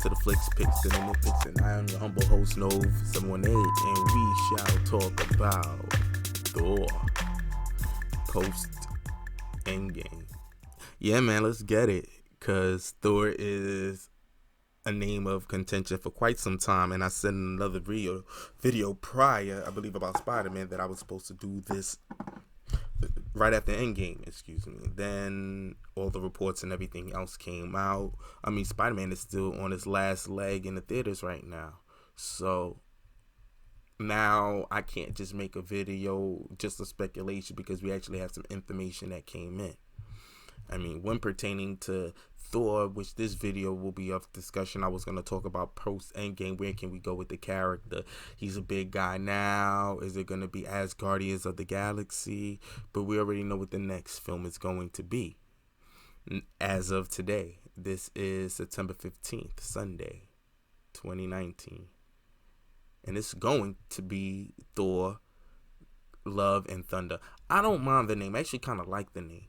to the Flicks, Picks, and the Nitpicks, and I am your humble host, Nove 718, and we shall talk about Thor post ENDGAME. Yeah, man, let's get it, because Thor is a name of contention for quite some time, and I said in another video prior, I believe, about Spider-Man, that I was supposed to do this right after ENDGAME, excuse me. Then all the reports and everything else came out. I mean, Spider-Man is still on his last leg in the theaters right now. So now I can't just make a video just a speculation, because we actually have some information that came in. I mean, when pertaining to Thor, which this video will be of discussion, I was going to talk about post ENDGAME. Where can we go with the character? He's a big guy now. Is it going to be Asgardians of the Galaxy? But we already know what the next film is going to be. As of today, this is September 15th, Sunday, 2019. And it's going to be Thor, Love and Thunder. I don't mind the name. I actually kind of like the name.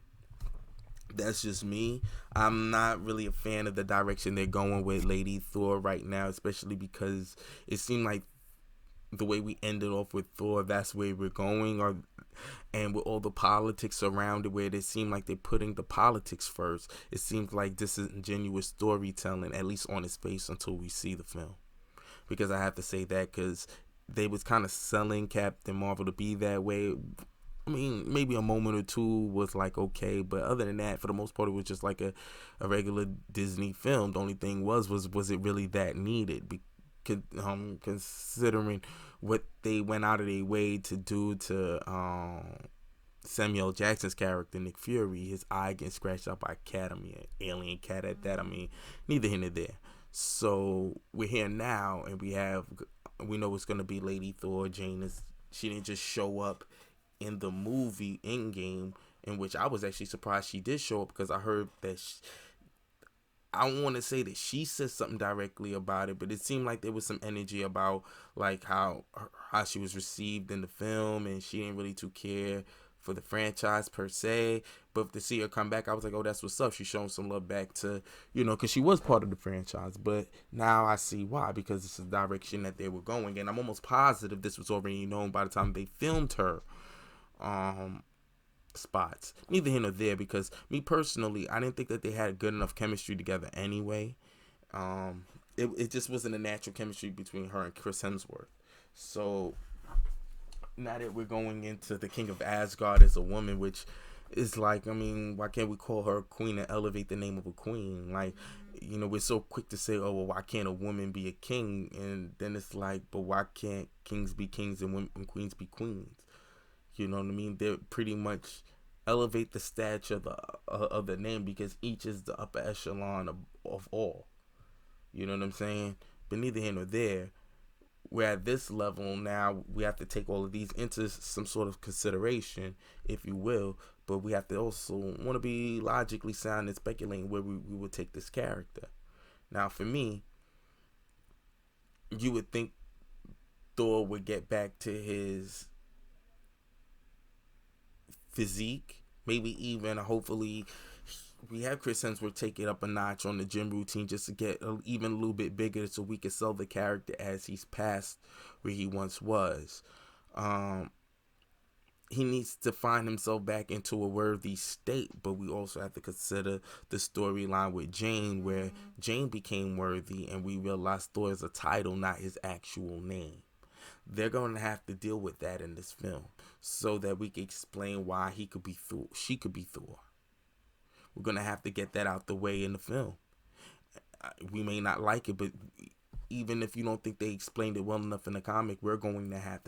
That's just me. I'm not really a fan of the direction they're going with Lady Thor right now, especially because it seemed like the way we ended off with Thor, that's where we're going, and with all the politics around it, where it seemed like they're putting the politics first. It seems like disingenuous storytelling, at least on its face, until we see the film. Because I have to say that, because they was kind of selling Captain Marvel to be that way. I mean, maybe a moment or two was like okay, but other than that, for the most part, it was just like a regular Disney film. The only thing was it really that needed? Considering what they went out of their way to do to Samuel Jackson's character, Nick Fury, his eye getting scratched out by a cat. I mean, an alien cat at that. I mean, neither here nor there. So we're here now, and we know it's gonna be Lady Thor. She didn't just show up in the movie ENDGAME, in which I was actually surprised she did show up, because I heard that I don't want to say that she said something directly about it, but it seemed like there was some energy about like how she was received in the film, and she didn't really too care for the franchise per se. But to see her come back, I was like, oh, that's what's up. She's showing some love back to, because she was part of the franchise. But now I see why, because it's the direction that they were going, and I'm almost positive this was already known by the time they filmed her spots. Neither here nor there, because me personally, I didn't think that they had good enough chemistry together anyway. It just wasn't a natural chemistry between her and Chris Hemsworth. So now that we're going into the King of Asgard as a woman, which is like, I mean, why can't we call her a queen and elevate the name of a queen? Like, we're so quick to say, oh, well, why can't a woman be a king? And then it's like, but why can't kings be kings and queens be queens? You know what I mean? They pretty much elevate the stature of the name, because each is the upper echelon of all. You know what I'm saying? But neither here nor there. We're at this level now. We have to take all of these into some sort of consideration, if you will. But we have to also want to be logically sound and speculating where we would take this character. Now, for me, you would think Thor would get back to his physique, maybe even hopefully we have Chris Hemsworth take it up a notch on the gym routine, just to get even a little bit bigger, so we can sell the character as he's past where he once was. He needs to find himself back into a worthy state, but we also have to consider the storyline with Jane, where Jane became worthy, and we realized Thor is a title, not his actual name. They're going to have to deal with that in this film, so that we can explain why he could be Thor, she could be Thor. We're going to have to get that out the way in the film. We may not like it, but even if you don't think they explained it well enough in the comic, we're going to have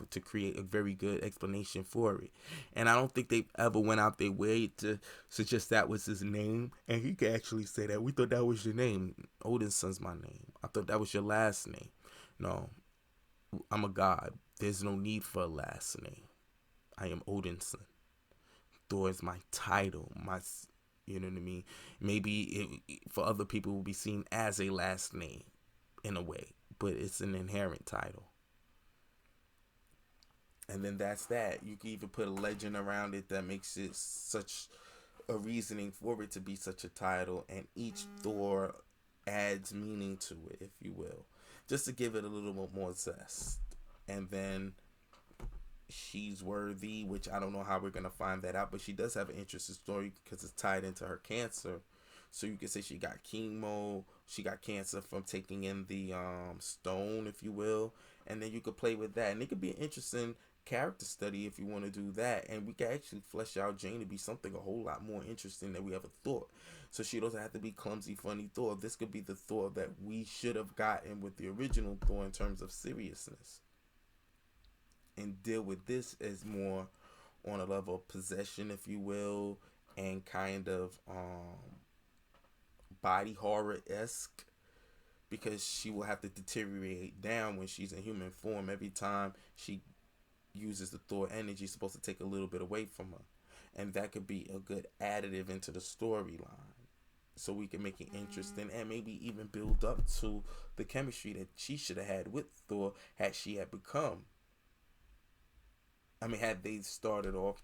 to create a very good explanation for it. And I don't think they've ever went out their way to suggest that was his name, and he could actually say that. We thought that was your name. Odin's son's my name. I thought that was your last name. No, I'm a god. There's no need for a last name. I am Odin's son. Thor is my title. You know what I mean? Maybe for other people it will be seen as a last name in a way, but it's an inherent title. And then that's that. You can even put a legend around it that makes it such a reasoning for it to be such a title. And each Thor adds meaning to it, if you will, just to give it a little bit more zest. And then she's worthy, which I don't know how we're gonna find that out, but she does have an interesting story because it's tied into her cancer. So you can say she got chemo, she got cancer from taking in the stone, if you will, and then you could play with that, and it could be an interesting character study if you want to do that, and we can actually flesh out Jane to be something a whole lot more interesting than we ever thought. So she doesn't have to be clumsy, funny Thor. This could be the Thor that we should have gotten with the original Thor in terms of seriousness, and deal with this as more on a level of possession, if you will, and kind of body horror esque, because she will have to deteriorate down when she's in human form. Every time she uses the Thor energy, it's supposed to take a little bit away from her, and that could be a good additive into the storyline. So we can make it interesting and maybe even build up to the chemistry that she should have had with Thor had she had become. I mean, had they started off,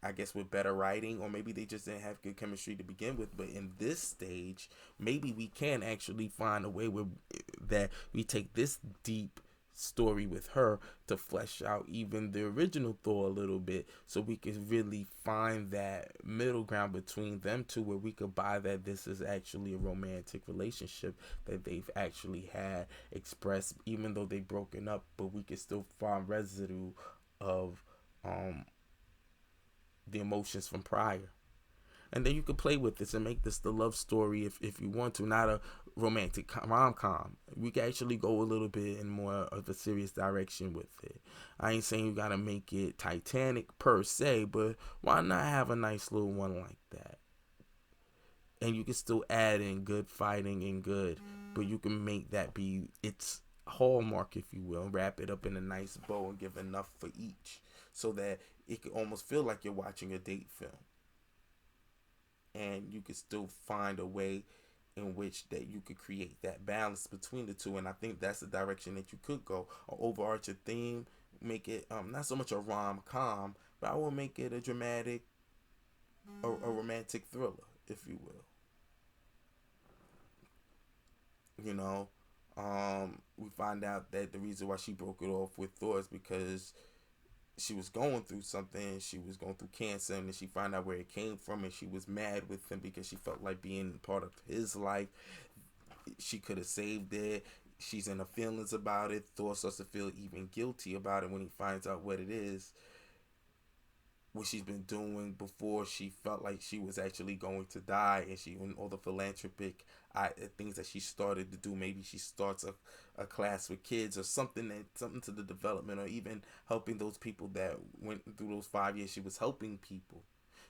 I guess, with better writing, or maybe they just didn't have good chemistry to begin with. But in this stage, maybe we can actually find a way where that we take this deep story with her to flesh out even the original Thor a little bit, so we can really find that middle ground between them two, where we could buy that this is actually a romantic relationship that they've actually had expressed, even though they've broken up, but we can still find residue of um the emotions from prior. And then you could play with this and make this the love story if you want to, not a romantic rom-com. We can actually go a little bit in more of a serious direction with it. I ain't saying you gotta make it Titanic per se, but why not have a nice little one like that? And you can still add in good fighting and good, but you can make that be its hallmark, if you will, wrap it up in a nice bow and give enough for each, so that it can almost feel like you're watching a date film, and you can still find a way in which that you could create that balance between the two. And I think that's the direction that you could go. An overarching theme, make it not so much a rom-com, but I will make it a dramatic, a romantic thriller, if you will. You know, we find out that the reason why she broke it off with Thor is because she was going through something. She was going through cancer, and then she found out where it came from, and she was mad with him because she felt like being part of his life, she could have saved it. She's in her feelings about it. Thor starts to feel even guilty about it when he finds out what it is, what she's been doing before she felt like she was actually going to die, and she, all the philanthropic things that she started to do. Maybe she starts a class with kids or something, something to the development, or even helping those people that went through those 5 years she was helping people.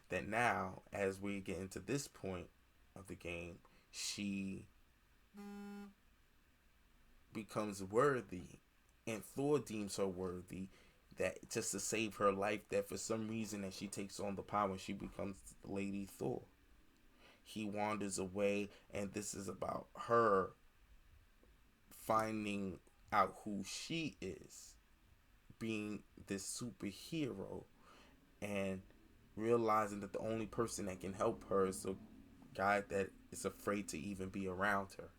That now, as we get into this point of the game, she becomes worthy, and Thor deems her worthy, that just to save her life, that for some reason that she takes on the power and she becomes Lady Thor. He wanders away, and this is about her finding out who she is, being this superhero, and realizing that the only person that can help her is a guy that is afraid to even be around her.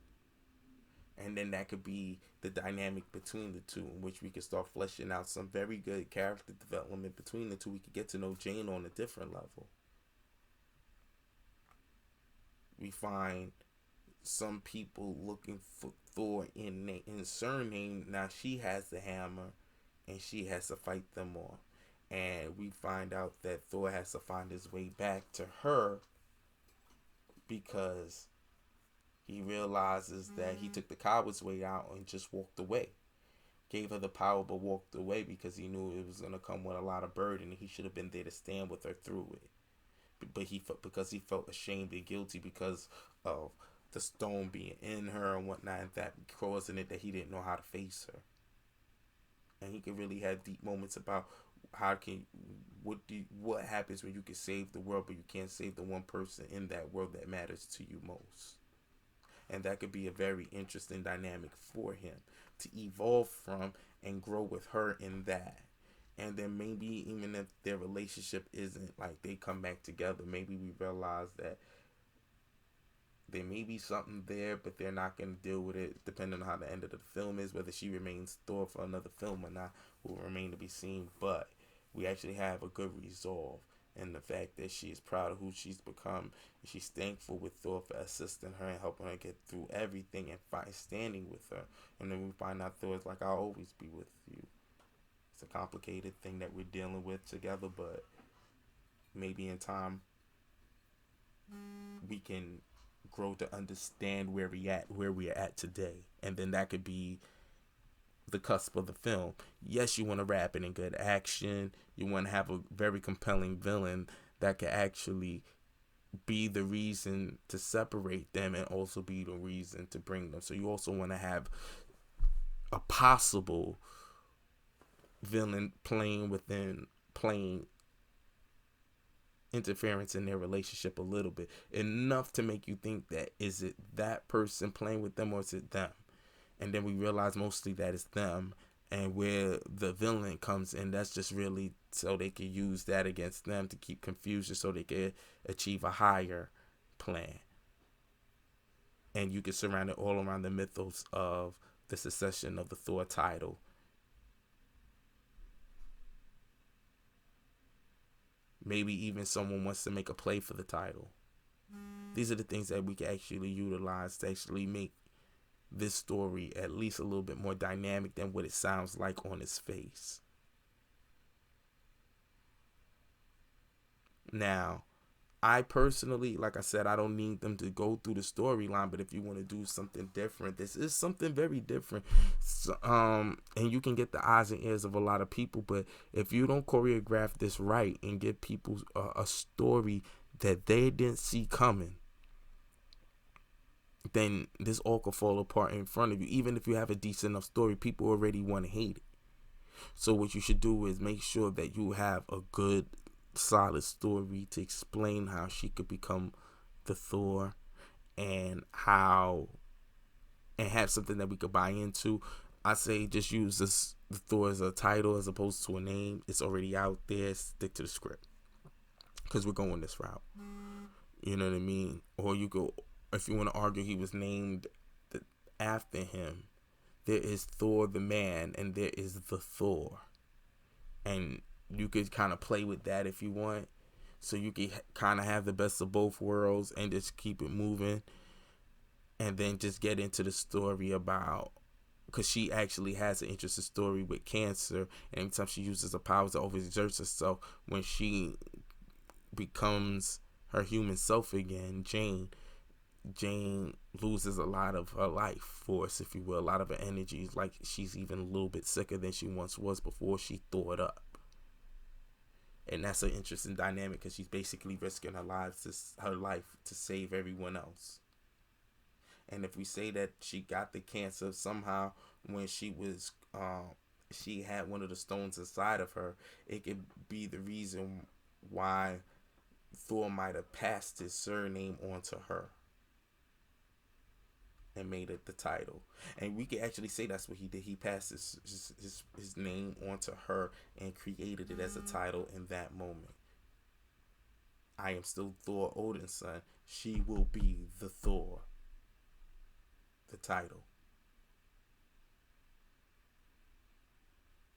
And then that could be the dynamic between the two, in which we could start fleshing out some very good character development between the two. We could get to know Jane on a different level. We find some people looking for Thor in surname. Now she has the hammer, and she has to fight them off. And we find out that Thor has to find his way back to her, because he realizes that he took the coward's way out and just walked away. Gave her the power but walked away because he knew it was going to come with a lot of burden, and he should have been there to stand with her through it. But he felt, because he felt ashamed and guilty because of the stone being in her and whatnot, and that causing it, that he didn't know how to face her. And he could really have deep moments about what happens when you can save the world but you can't save the one person in that world that matters to you most. And that could be a very interesting dynamic for him to evolve from and grow with her in that. And then maybe even if their relationship isn't like they come back together, maybe we realize that there may be something there, but they're not going to deal with it depending on how the end of the film is. Whether she remains Thor for another film or not will remain to be seen. But we actually have a good resolve in the fact that she is proud of who she's become. And she's thankful with Thor for assisting her and helping her get through everything and standing with her. And then we find out Thor is like, I'll always be with you. It's a complicated thing that we're dealing with together, but maybe in time we can grow to understand where we're at today, and then that could be the cusp of the film. Yes, you want to wrap it in good action. You want to have a very compelling villain that could actually be the reason to separate them and also be the reason to bring them. So you also want to have a possible villain playing interference in their relationship a little bit, enough to make you think that is it that person playing with them or is it them, and then we realize mostly that it's them, and where the villain comes in, that's just really so they can use that against them to keep confusion so they can achieve a higher plan. And you can surround it all around the mythos of the succession of the Thor title. Maybe even someone wants to make a play for the title. These are the things that we can actually utilize to actually make this story at least a little bit more dynamic than what it sounds like on its face. Now, I personally, like I said, I don't need them to go through the storyline, but if you want to do something different, this is something very different. So, and you can get the eyes and ears of a lot of people, but if you don't choreograph this right and give people a story that they didn't see coming, then this all could fall apart in front of you. Even if you have a decent enough story, people already want to hate it. So what you should do is make sure that you have a good solid story to explain how she could become the Thor and have something that we could buy into. I say just use the Thor as a title as opposed to a name. It's already out there. Stick to the script because we're going this route. You know what I mean? Or you go, if you want to argue he was named after him, there is Thor the man and there is the Thor, and you could kind of play with that if you want, so you can kind of have the best of both worlds and just keep it moving, and then just get into the story about, because she actually has an interesting story with cancer, and anytime she uses her powers to overexert herself, when she becomes her human self again, Jane loses a lot of her life force, if you will, a lot of her energy. Like she's even a little bit sicker than she once was before she thawed up. And that's an interesting dynamic because she's basically risking her life to save everyone else. And if we say that she got the cancer somehow when she had one of the stones inside of her, it could be the reason why Thor might have passed his surname on to her and made it the title. And we can actually say that's what he did. He passed his name onto her and created it as a title in that moment. I am still Thor Odin's son. She will be the Thor. The title.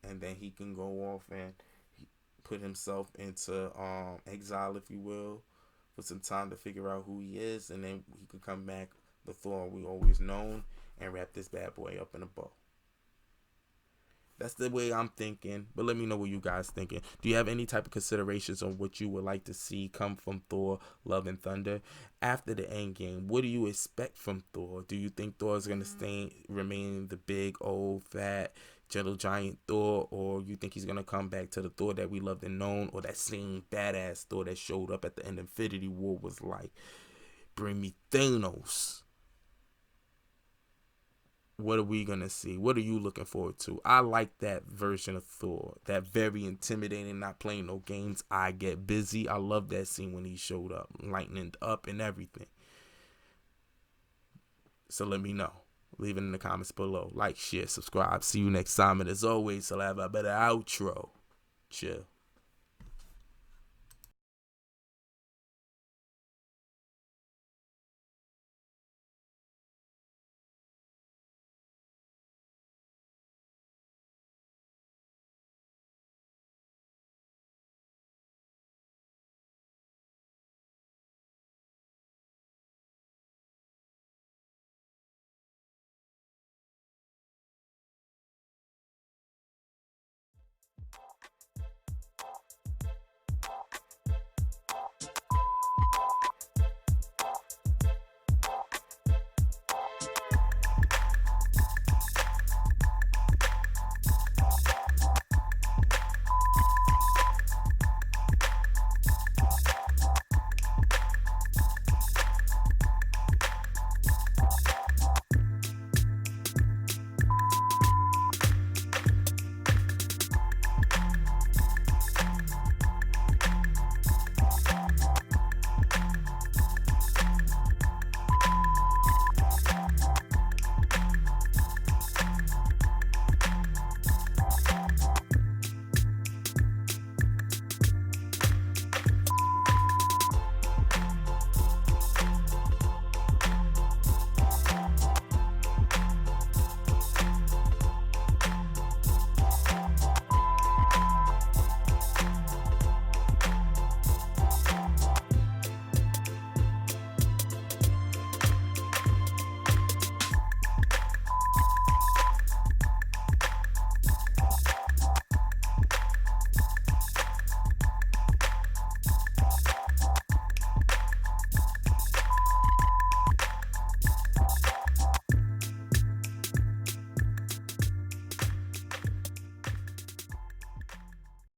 And then he can go off and put himself into exile, if you will, for some time to figure out who he is, and then he could come back the Thor we always known and wrap this bad boy up in a bow. That's the way I'm thinking, but let me know what you guys thinking. Do you have any type of considerations on what you would like to see come from Thor Love and Thunder after the Endgame? What do you expect from Thor? Do you think Thor is going to remain the big old fat gentle giant Thor, or you think he's going to come back to the Thor that we loved and known, or that same badass Thor that showed up at the end of Infinity War was like, bring me Thanos? What are we going to see? What are you looking forward to? I like that version of Thor. That very intimidating, not playing no games. I get busy. I love that scene when he showed up, lightening up and everything. So let me know. Leave it in the comments below. Like, share, subscribe. See you next time. And as always, I'll have a better outro. Chill.